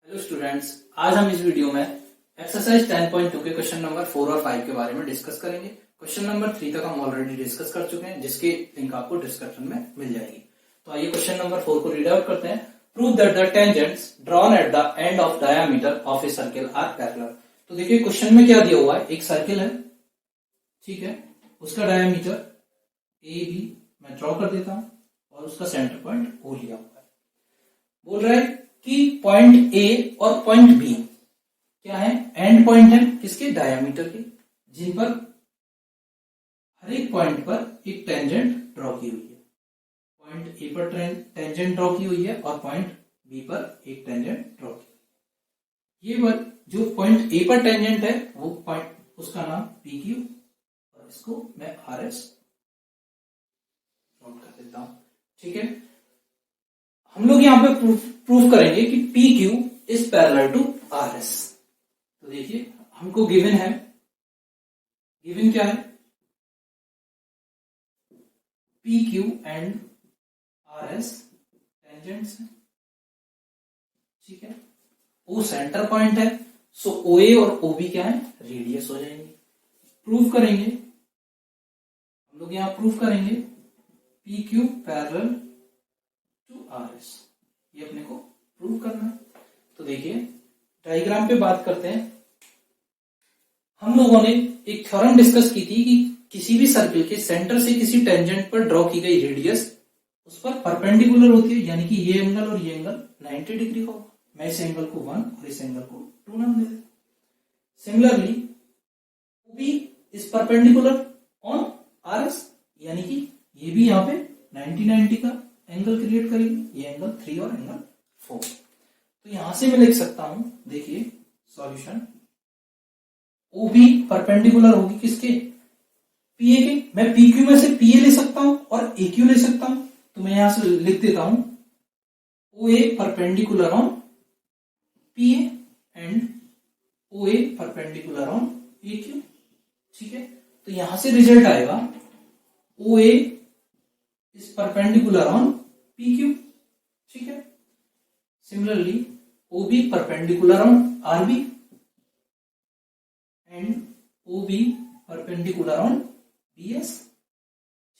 Hello students, आज हम इस वीडियो में एक्सरसाइज 10.2 के क्वेश्चन नंबर 4 और 5 के बारे में डिस्कस करेंगे। क्वेश्चन नंबर 3 तक हम ऑलरेडी डिस्कस कर चुके हैं, जिसकी लिंक आपको डिस्क्रिप्शन में मिल जाएगी। तो आइए क्वेश्चन नंबर 4 को रीड आउट करते हैं। Prove that the tangents drawn at the end of diameter of a circle are parallel. तो देखिए क्वेश्चन में क्या दिया हुआ है, एक सर्किल है, ठीक है, उसका डायमीटर ए बी मैं ड्रॉ कर देता हूं और उसका सेंटर पॉइंट ओ लिया हुआ है। बोल रहा है कि पॉइंट ए और पॉइंट बी क्या है, एंड पॉइंट है किसके, डायमीटर के, जिन पर हर एक पॉइंट पर एक टेंजेंट ड्रॉ की हुई है। पॉइंट ए पर टेंजेंट ड्रॉ की हुई है और पॉइंट बी पर एक टेंजेंट ड्रॉ की। ये जो पॉइंट ए पर टेंजेंट है वो पॉइंट, उसका नाम पी क्यू, और इसको मैं आर एस नोट कर देता हूं, ठीक है। हम लोग यहां पे प्रूफ करेंगे कि P Q is parallel to R S. तो देखिए हमको गिवन है, गिवन क्या है, P Q and R S tangents है, ठीक है। ओ सेंटर पॉइंट है, सो ओ ए और ओ बी क्या है, रेडियस हो जाएंगे। प्रूफ करेंगे हम लोग, यहां प्रूफ करेंगे P Q parallel to R S, ये अपने को प्रूव करना है। तो देखिए डायग्राम पे बात करते हैं। हम लोगों ने एक थ्योरम डिस्कस की थी कि किसी भी सर्किल के सेंटर से किसी टेंजेंट पर ड्रॉ की गई रेडियस उस पर परपेंडिकुलर होती है, यानी कि ये एंगल और ये एंगल 90 डिग्री का होगा। मैं इस एंगल को 1 और इस एंगल को 2 नाम दे देता। Similarly B is perpendicular on R S, यानी कि ये भी यहाँ पे 90 का एंगल क्रिएट करेगी, ये एंगल 3 और एंगल 4। तो यहां से मैं लिख सकता हूं, देखिए सॉल्यूशन, ओ बी परपेंडिकुलर होगी किसके, पी ए के। मैं पी क्यू में से पी ए ले सकता हूं और ए क्यू ले सकता हूं, तो मैं यहां से लिख देता हूं O A perpendicular on P A and O A perpendicular on A Q, ठीक है। तो यहां से रिजल्ट आएगा O A is perpendicular on P Q, ठीक है। Similarly O B perpendicular on R B and O B perpendicular on B S,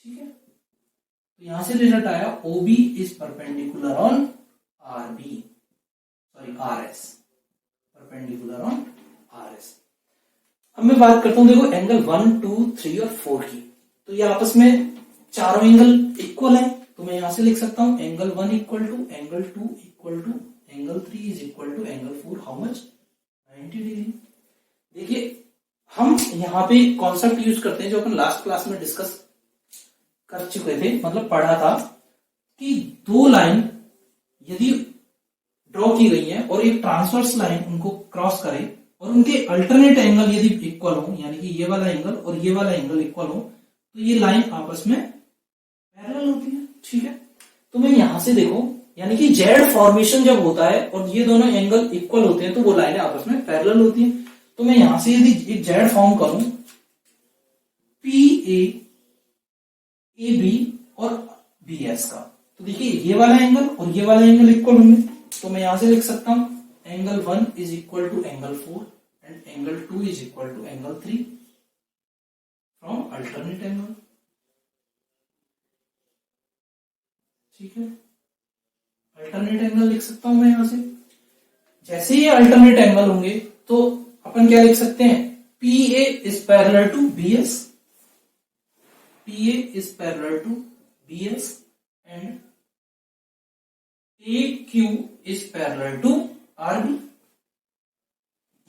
ठीक है। तो यहां से रिजल्ट आया O B is perpendicular on R B, sorry R S, perpendicular on R S. अब मैं बात करता हूं, देखो एंगल 1, 2, 3 और 4 की। तो ये आपस में चारों एंगल इक्वल है, तो मैं यहां से लिख सकता हूं angle 1 equal to angle 2 equal to angle 3 is equal to angle 4, how much, 90 degree. देखिए हम यहां पे कॉन्सेप्ट यूज करते हैं जो अपन लास्ट क्लास में डिस्कस कर चुके थे, मतलब पढ़ा था कि दो लाइन यदि ड्रॉ की गई है और एक ट्रांसवर्स लाइन उनको क्रॉस करे और उनके अल्टरनेट एंगल यदि इक्वल हो, यानी कि ये वाला एंगल और ये वाला एंगल इक्वल हो, तो ये लाइन आपस में पैरेलल होती है, ठीक है। तो मैं यहां से देखो, यानी कि जेड फॉर्मेशन जब होता है और ये दोनों एंगल इक्वल होते हैं तो वो लाइनें आपस में पैरेलल होती हैं। तो मैं यहां से यदि एक जेड फॉर्म करूं, पी ए बी और बी एस का, तो देखिए ये वाला एंगल और ये वाला एंगल इक्वल होंगे, तो मैं यहां से लिख सकता हूं angle 1 is equal to angle 4 and angle 2 is equal to angle 3 from alternate angle, ठीक है। अल्टरनेट एंगल लिख सकता हूं मैं यहां से। जैसे ये अल्टरनेट एंगल होंगे तो अपन क्या लिख सकते हैं, P A is parallel to B S, P A is parallel to B S and A Q is parallel to R B.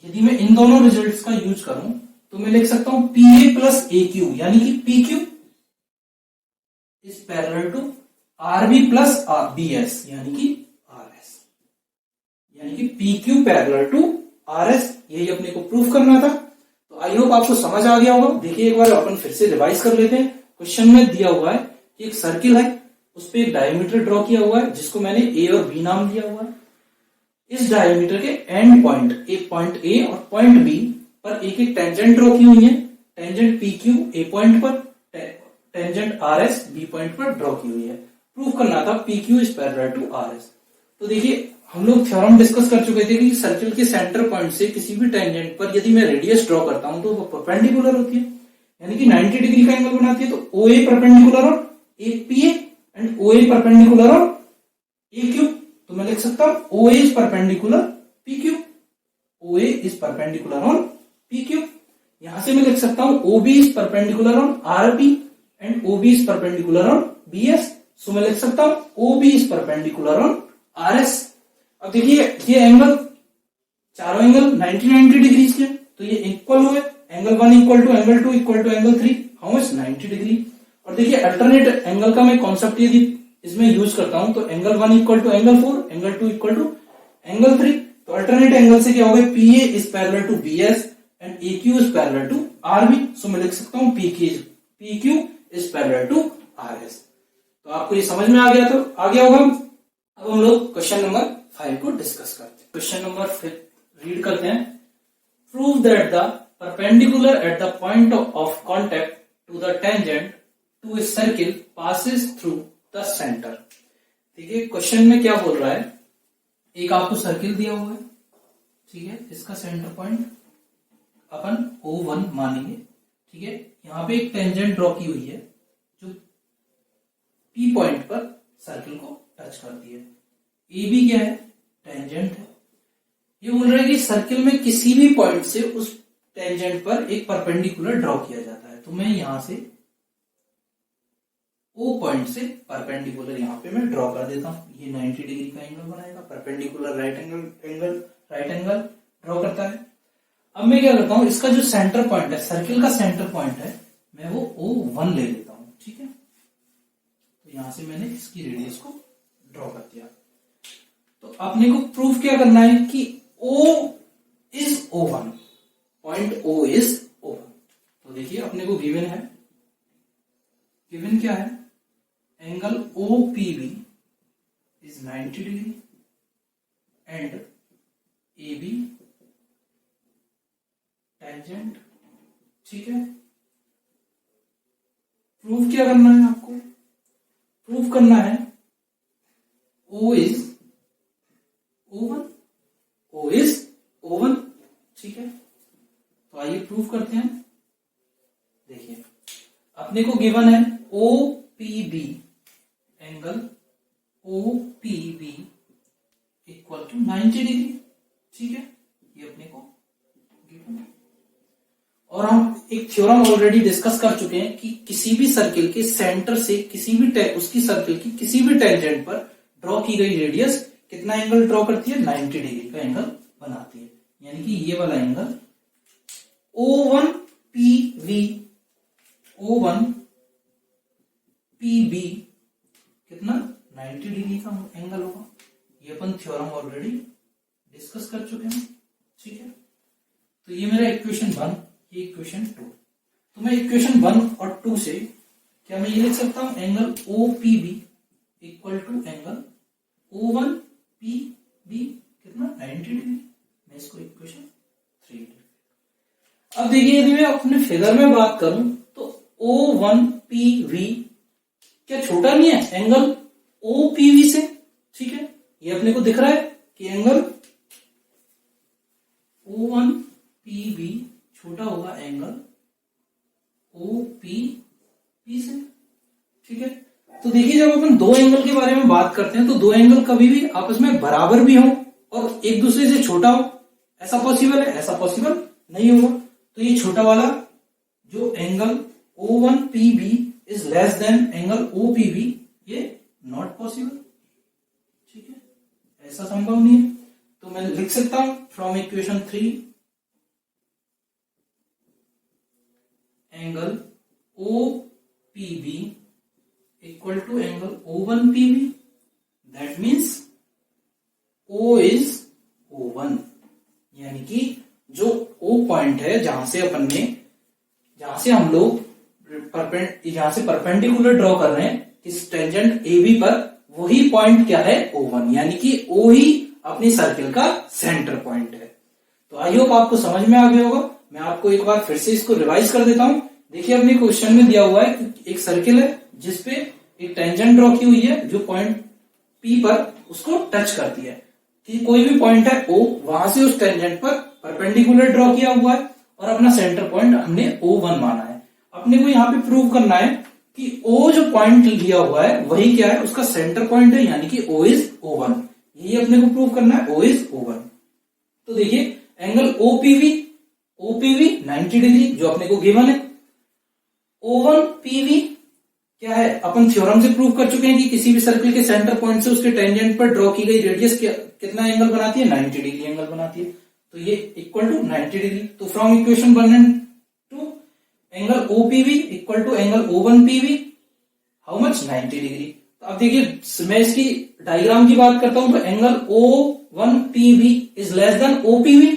यदि मैं इन दोनों रिजल्ट्स का यूज करूं तो मैं लिख सकता हूं P A plus A Q, यानी कि P Q is parallel to R B plus B S, यानी कि आर एस, यानी कि P Q parallel to R S. यही अपने को प्रूफ करना था। तो आई होप आपको समझ आ गया होगा। देखिए एक बार अपन फिर से रिवाइज कर लेते हैं। क्वेश्चन में दिया हुआ है कि एक सर्किल है, उस पर एक डायमीटर ड्रॉ किया हुआ है जिसको मैंने ए और बी नाम दिया हुआ है। इस डायमीटर के एंड पॉइंट, एक पॉइंट ए और पॉइंट बी पर एक एक टेंजेंट ड्रॉ की हुई है। Tangent P Q A point पर, tangent R S B point पर ड्रॉ की हुई है। प्रूफ करना था P Q is parallel to R S. तो देखिए हम लोग थ्योरम डिस्कस कर चुके थे कि सर्किल के सेंटर पॉइंट से किसी भी टेंजेंट पर यदि मैं रेडियस ड्रॉ करता हूं तो वो परपेंडिकुलर होती है, यानी कि 90 डिग्री का एंगल बनाती है। तो OA परपेंडिकुलर और APA एंड OA परपेंडिकुलर और AQ। तो मैं लिख सकता हूं OA is perpendicular PQ, OA is perpendicular on PQ। यहां से मैं लिख सकता हूं OB is perpendicular on RP and OB is perpendicular on BS। सो मैं लिख सकता हूं OB is perpendicular on RS। अब देखिए ये एंगल, चारों एंगल 90 डिग्री के, तो ये इक्वल हुए, angle 1 equal to angle 2 equal to angle 3, how much 90 degree. और देखिए अल्टरनेट एंगल का मैं कॉन्सेप्ट यदि इसमें यूज करता हूं तो angle 1 equal to angle 4, angle 2 equal to angle 3। तो अल्टरनेट एंगल से क्या होगा, PA is parallel to BS and AQ is parallel to RB। So मैं लिख सकता हूं PQ is parallel to RS। तो आपको ये समझ में आ गया, तो आ गया होगा। अब हम लोग क्वेश्चन नंबर 5 को डिस्कस करते हैं। क्वेश्चन नंबर 5 रीड करते हैं। Prove that the perpendicular at the point of contact to the tangent to a circle passes through the centre. देखिए क्वेश्चन में क्या बोल रहा है, एक आपको सर्किल दिया हुआ है, ठीक है, इसका सेंटर पॉइंट अपन O1 मानेंगे, ठीक है। यहां पे एक टेंजेंट ड्रॉ की हुई है जो P पॉइंट पर सर्किल को टच करती है। AB क्या है, टेंजेंट है। ये बोल रहा है कि सर्किल में किसी भी पॉइंट से उस टेंजेंट पर एक परपेंडिकुलर ड्रॉ किया जाता है। तो मैं यहां से O पॉइंट से परपेंडिकुलर यहां पे मैं ड्रॉ कर देता हूं। ये 90 डिग्री का एंगल बनाएगा, परपेंडिकुलर राइट एंगल ड्रॉ करता है। अब मैं क्या करता हूं, इसका जो सेंटर पॉइंट है, सर्किल का सेंटर पॉइंट है, मैं वो O1 ले लेता हूं, ठीक है। तो यहां से मैंने इसकी रेडियस को ड्रॉ कर दिया। तो आपने को प्रूफ क्या करना है कि O is O1, point O is O1। तो देखिए अपने को गिवन है, गिवन क्या है, angle OPB is 90 degree and AB tangent, ठीक है। प्रूफ क्या करना है आपको, प्रूफ करना है O is O1, O is O1, ठीक है। तो आइए प्रूफ करते हैं। देखिए अपने को गिवन है OPB, angle OPB equal to 90 degree, ठीक है, ये अपने को गिवन है। और हम एक थ्योरम ऑलरेडी डिस्कस कर चुके हैं कि किसी भी सर्किल के सेंटर से किसी भी उसकी सर्किल की किसी भी टेंजेंट पर ड्रॉ की गई रेडियस कितना एंगल ड्रॉ करती है, 90 डिग्री का एंगल बनाती है। यानी कि ये वाला एंगल O1PB कितना 90 डिग्री का एंगल होगा। ये अपन थ्योरम ऑलरेडी डिस्कस कर चुके हैं, ठीक है। तो ये मेरा इक्वेशन 1, ये इक्वेशन 2। तो मैं इक्वेशन 1 और 2 से क्या मैं ये लिख सकता हूं, angle OPB equal to angle O1PB कितना 90 डिग्री। मैं इसको इक्वेशन 3। अब देखिए यदि मैं अपने फिगर में बात करूं तो O1PV क्या छोटा नहीं है एंगल OPV से, ठीक है। ये अपने को दिख रहा है कि एंगल O1PV छोटा होगा एंगल OPP से, ठीक है। तो देखिए जब अपन दो एंगल के बारे में बात करते हैं तो दो एंगल कभी भी आपस में बराबर भी हो और एक दूसरे से छोटा हो, ऐसा पॉसिबल है, ऐसा पॉसिबल नहीं होगा। तो ये छोटा वाला जो angle O1PB is less than angle OPB, ये नॉट पॉसिबल, ठीक है, ऐसा संभव नहीं है। तो मैं लिख सकता हूं from equation 3 angle OPB equal to angle O1PB, that means O is O1, यानी कि जो O पॉइंट है जहां से हम लोग जहां से परपेंडिकुलर ड्रॉ कर रहे हैं इस टेंजेंट AB पर, वही पॉइंट क्या है O1, यानी कि O ही अपनी सर्किल का सेंटर पॉइंट है। तो आई होप आपको समझ में आ गया होगा। मैं आपको एक बार फिर से इसको रिवाइज कर देता हूं। देखिए अपने क्वेश्चन में दिया हुआ है कि एक सर्किल है जिसपे एक टेंजेंट ड्रॉ की हुई है जो पॉइंट P पर उसको टच करती है कि कोई भी पॉइंट है O, वहां से उस टेंजेंट पर परपेंडिकुलर ड्रॉ किया हुआ है और अपना सेंटर पॉइंट हमने O1 माना है। अपने को यहाँ पे प्रूव करना है कि O जो पॉइंट लिया हुआ है वही क्या है, उसका सेंटर पॉइंट है, यानी कि O is O1। यही अपने को प्रूव करना है, O is O1। तो देखिए एंगल OPV 90 डिग्री जो अपने को गिवन है। O1PV क्या है, अपन थ्योरम से प्रूव कर चुके हैं कि किसी भी सर्कल के सेंटर पॉइंट से उसके टेंजेंट पर ड्रॉ की गई रेडियस कितना एंगल बनाती है, 90 डिग्री एंगल बनाती है। तो ये इक्वल टू 90 डिग्री। तो from equation 1 and 2 angle OPV equal to angle O1PV how much, 90 degree. तो अब देखिए मैं इसकी डायग्राम की बात करता हूं तो angle O1PV is less than OPV।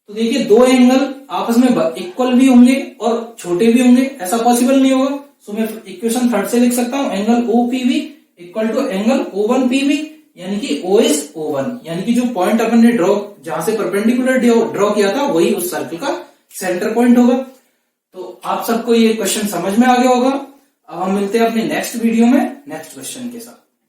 तो देखिए दो एंगल आपस में इक्वल भी होंगे और छोटे भी होंगे, ऐसा पॉसिबल नहीं होगा। सो मैं इक्वेशन थर्ड से लिख सकता हूं angle OPV equal to angle O1PV, यानी कि O is O1, यानी कि जो पॉइंट अपन ने ड्रॉ जहां से परपेंडिकुलर ड्रॉ किया था वही उस सर्कल का सेंटर पॉइंट होगा। तो आप सबको ये क्वेश्चन समझ में आ गया होगा। अब हम मिलते हैं अपने नेक्स्ट वीडियो में नेक्स्ट क्वेश्चन के साथ।